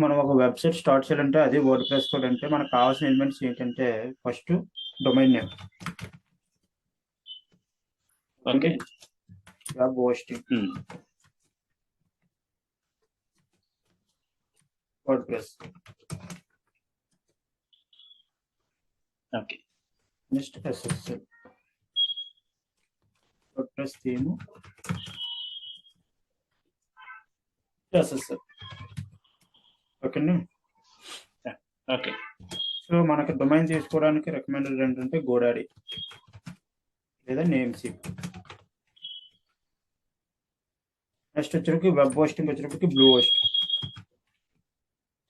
మనం ఒక website start చేయాలంటే అది వర్డ్ ప్రెస్ తోటి అంటే మనకు కావాల్సిన ఎలిమెంట్స్ ఏంటంటే first domain name, okay, web hosting, WordPress, okay, next SSL, WordPress theme, SSL. ఓకేనా? ఓకే. సో మనకి డొమైన్ తీసుకోవడానికి రికమెండెడ్ ఏంటంటే గోడాడీ లేదా నేమ్ సిప్. నెక్స్ట్ వచ్చరికి వెబ్ హోస్టింగ్ వచ్చరికి బ్లూ హోస్ట్.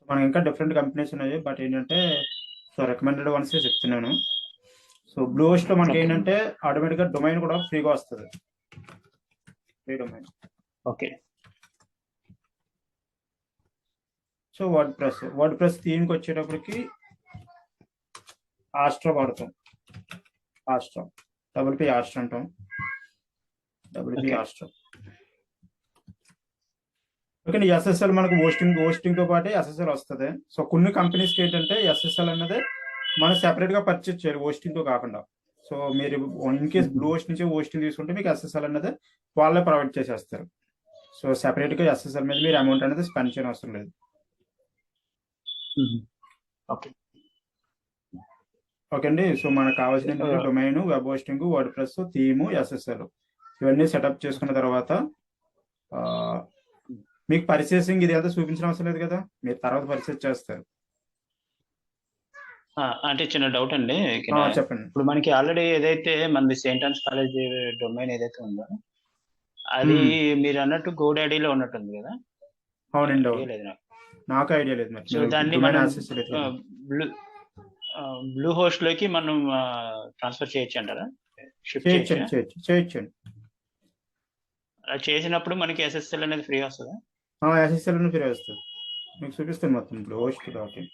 మనకి ఇంకా డిఫరెంట్ కంపెనీస్ ఉన్నాయి, బట్ ఏంటంటే సో రికమెండెడ్ వన్స్ చెప్తున్నాను. సో బ్లూ హోస్ట్ లో మనకి ఏంటంటే ఆటోమేటిక్ గా డొమైన్ కూడా ఫ్రీగా వస్తుంది, free domain. Okay. So WordPress థీమ్కి వచ్చేటప్పటికి ఆస్ట్రా వాడతాం. ఆస్ట్రా, WP ఆస్ట్రా అంటాం, WP ఆస్ట్రా. ఓకే. ఎస్ఎస్ఎల్ మనకు హోస్టింగ్ తో పాటు ఎస్ఎస్ఎల్ వస్తుంది. సో కొన్ని కంపెనీస్కి ఏంటంటే ఎస్ఎస్ఎల్ అనేది మనం సెపరేట్ గా పర్చేస్ చేయాలి హోస్టింగ్ తో కాకుండా. సో మీరు ఇన్ కేస్ బ్లూ హోస్ట్ నుంచి హోస్టింగ్ తీసుకుంటే మీకు ఎస్ఎస్ఎల్ అనేది వాళ్ళే ప్రొవైడ్ చేసేస్తారు. సో సెపరేట్ గా ఎస్ఎస్ఎల్ మీద మీరు అమౌంట్ అనేది స్పెండ్ చేయడం అవసరం లేదు. ఓకే, ఓకే అండి. సో మనకు కావాల్సిన domain, web hosting, WordPress, theme, SSL ఇవన్నీ సెటప్ చేసుకున్న తర్వాత మీకు పర్చేసింగ్ ఇది అంతా చూపించడం అవసరం లేదు కదా, మీరు తర్వాత పర్చేస్ చేస్తారు. అంటే చిన్న డౌట్ అండి, చెప్పండి. ఇప్పుడు మనకి ఆల్రెడీ ఏదైతే మనది సెయింట్ ఆన్స్ కాలేజ్ డొమైన్ ఏదైతే ఉందో అది మీరు అన్నట్టు గోడాడీలో ఉన్నట్టుంది కదా? అవునండి, లేదు నాకు ఐడియా లేదు. మరి సో దాన్ని బ్లూ హోస్ట్ లోకి మనం ట్రాన్స్ఫర్ చేయొచ్చు అంటారా? చేయొచ్చండి. అలా చేసినప్పుడు మనకి ఎస్ఎస్ఎల్ అనేది ఫ్రీ వస్తుందా? ఎస్ఎస్ఎల్ ఫ్రీ వస్తుంది. మీకు చూపిస్తాను మొత్తం బ్లూ హోస్ట్ డాట్ ఇన్.